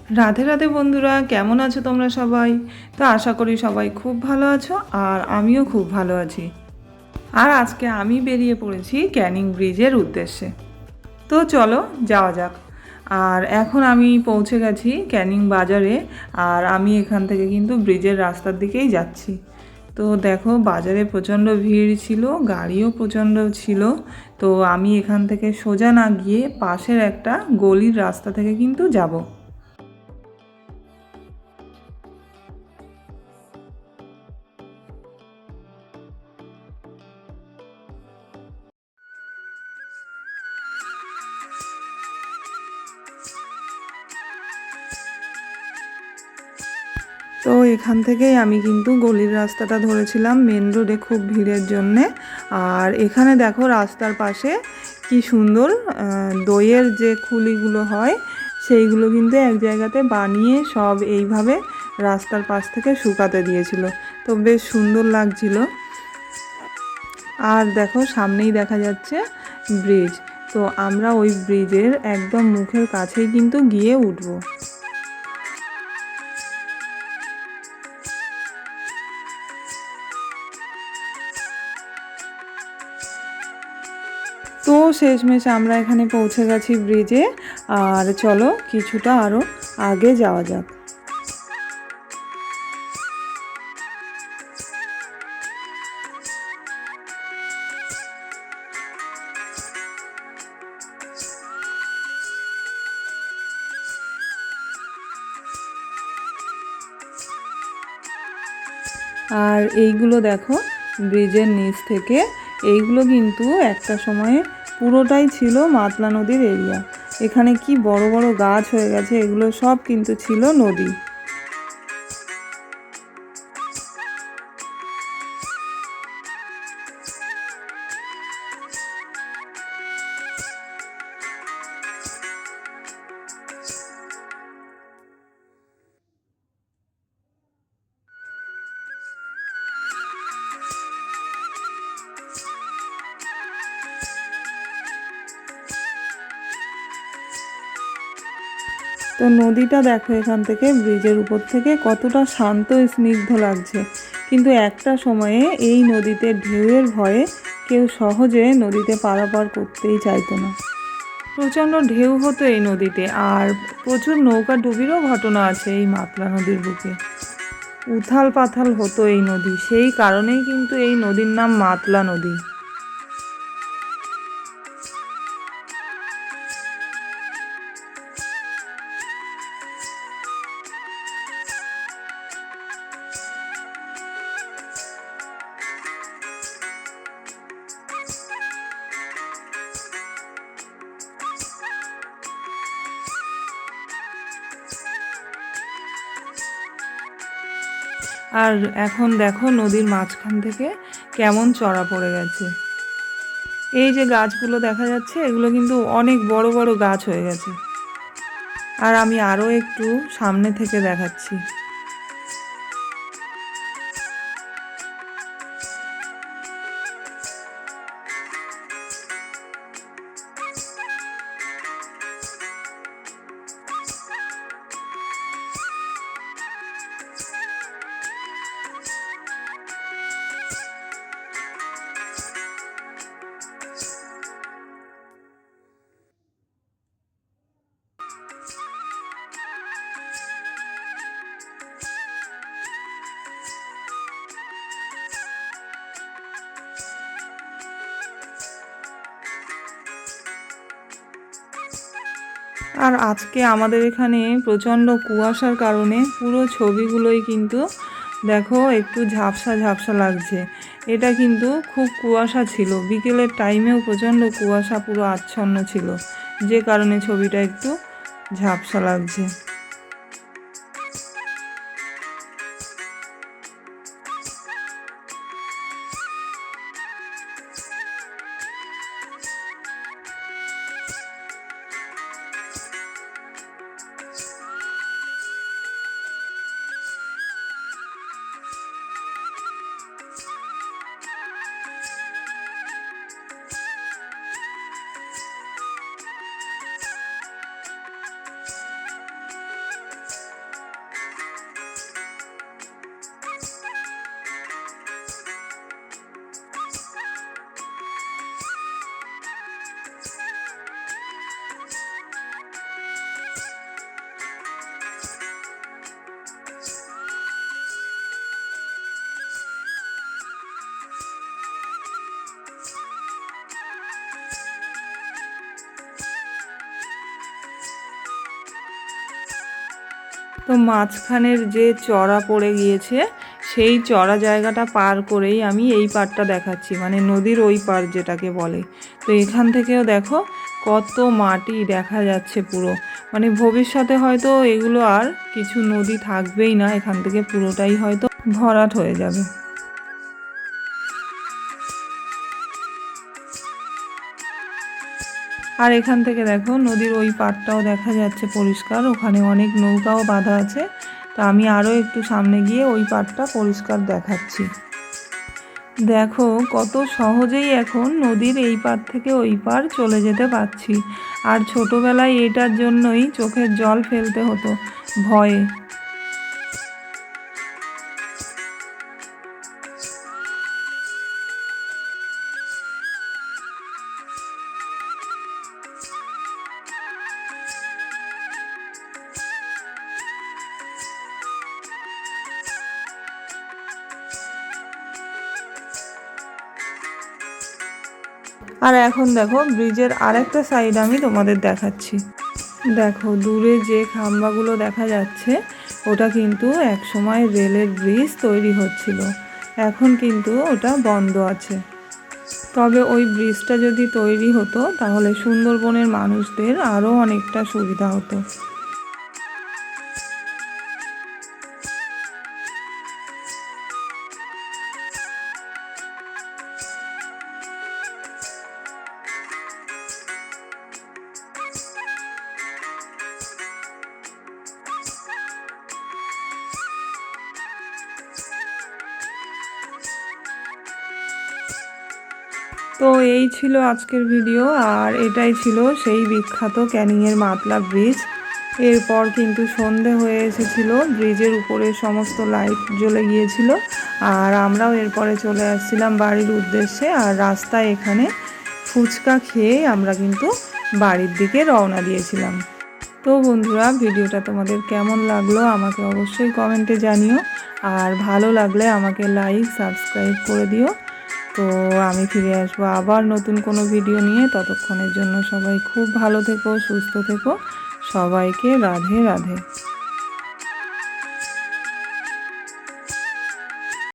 রাধে রাধে বন্ধুরা, কেমন আছো তোমরা সবাই? তো আশা করি সবাই খুব ভালো আছো, আর আমিও খুব ভালো আছি। আর আজকে আমি বেরিয়ে পড়েছি ক্যানিং ব্রিজের উদ্দেশ্যে। তো চলো যাওয়া যাক। আর এখন আমি পৌঁছে গেছি ক্যানিং বাজারে। আর আমি এখান থেকে কিন্তু ব্রিজের রাস্তার দিকেই যাচ্ছি। তো দেখো, বাজারে প্রচণ্ড ভিড় ছিল, গাড়িও প্রচণ্ড ছিল। তো আমি এখান থেকে সোজা না গিয়ে পাশের একটা গলির রাস্তা থেকে কিন্তু যাব। তো এখান থেকেই আমি কিন্তু গলির রাস্তাটা ধরেছিলাম মেন রোডে খুব ভিড়ের জন্যে। আর এখানে দেখো রাস্তার পাশে কি সুন্দর দইয়ের যে খুলিগুলো হয় সেইগুলো কিন্তু এক জায়গাতে বানিয়ে সব এইভাবে রাস্তার পাশ থেকে শুকাতে দিয়েছিল। তো বেশ সুন্দর লাগছিল। আর দেখো সামনেই দেখা যাচ্ছে ব্রিজ। তো আমরা ওই ব্রিজের একদম মুখের কাছেই কিন্তু গিয়ে উঠবো। তো শেষমেশ আমরা এখানে পৌঁছে গেছি ব্রিজে। আর চলো কিছুটা আরও আগে যাওয়া যাক। আর এইগুলো দেখো, ব্রিজের নিচ থেকে এইগুলো কিন্তু একটা সময়ে পুরোটাই ছিল মাতলা নদীর এরিয়া। এখানে কি বড় বড় গাছ হয়ে গেছে, এগুলো সব কিন্তু ছিল নদী। তো নদীটা দেখো এখান থেকে ব্রিজের উপর থেকে কতটা শান্ত স্নিগ্ধ লাগছে। কিন্তু একটা সময়ে এই নদীতে ঢেউয়ের ভয়ে কেউ সহজে নদীতে পারাপার করতেই চাইতো না। প্রচণ্ড ঢেউ হতো এই নদীতে, আর প্রচুর নৌকা ডুবিরও ঘটনা আছে এই মাতলা নদীর বুকে। উথাল পাথাল হতো এই নদী, সেই কারণেই কিন্তু এই নদীর নাম মাতলা নদী। আর এখন দেখো নদীর মাঝখান থেকে কেমন চড়া পড়ে গেছে। এই যে গাছগুলো দেখা যাচ্ছে, এগুলো কিন্তু অনেক বড় বড় গাছ হয়ে গেছে। আর আমি আরও একটু সামনে থেকে দেখাচ্ছি। আর আজকে আমাদের এখানে প্রচণ্ড কুয়াশার কারণে পুরো ছবিগুলোই কিন্তু দেখো একটু ঝাপসা ঝাপসা লাগছে। এটা কিন্তু খুব কুয়াশা ছিল, বিকেলের টাইমেও প্রচণ্ড কুয়াশা পুরো আচ্ছন্ন ছিল, যে কারণে ছবিটা একটু ঝাপসা লাগছে। তো মাঝখানের যে চড়া পড়ে গিয়েছে সেই চড়া জায়গাটা পার করেই আমি এই পাড়টা দেখাচ্ছি, মানে নদীর ওই পার যেটাকে বলে। তো এখান থেকেও দেখো কত মাটি দেখা যাচ্ছে পুরো, মানে ভবিষ্যতে হয়তো এগুলো আর কিছু নদী থাকবেই না, এখান থেকে পুরোটাই হয়তো ভরাট হয়ে যাবে। আর এখান থেকে দেখো নদীর ওই পাড়টাও দেখা যাচ্ছে পরিষ্কার, ওখানে অনেক নৌকাও বাঁধা আছে। তো আমি আরও একটু সামনে গিয়ে ওই পাড়টা পরিষ্কার দেখাচ্ছি। দেখো কত সহজেই এখন নদীর এই পার থেকে ওই পার চলে যেতে পারছি। আর ছোটোবেলায় এটার জন্যই চোখের জল ফেলতে হতো ভয়ে। আর এখন দেখো ব্রিজের আরেকটা সাইড আমি তোমাদের দেখাচ্ছি। দেখো দূরে যে খাম্বাগুলো দেখা যাচ্ছে ওটা কিন্তু একসময় রেলের ব্রিজ তৈরি হচ্ছিল, এখন কিন্তু ওটা বন্ধ আছে। তবে ওই ব্রিজটা যদি তৈরি হতো তাহলে সুন্দরবনের মানুষদের আরও অনেকটা সুবিধা হতো। তো এই ছিল আজকের ভিডিও, আর এটাই ছিল সেই বিখ্যাত ক্যানিংয়ের মাতলা ব্রিজ। এরপর কিন্তু সন্ধে হয়ে এসেছিল, ব্রিজের উপরে সমস্ত লাইট জ্বলে গিয়েছিল, আর আমরাও এরপরে চলে আসছিলাম বাড়ির উদ্দেশ্যে। আর রাস্তায় এখানে ফুচকা খেয়ে আমরা কিন্তু বাড়ির দিকে রওনা দিয়েছিলাম। তো বন্ধুরা, ভিডিওটা তোমাদের কেমন লাগলো আমাকে অবশ্যই কমেন্টে জানিও, আর ভালো লাগলে আমাকে লাইক সাবস্ক্রাইব করে দিও। তো আমি ফিরে আসবো আবার নতুন কোনো ভিডিও নিয়ে, ততক্ষণের জন্য সবাই খুব ভালো থেকো, সুস্থ থেকো, সবাইকে রাধে রাধে।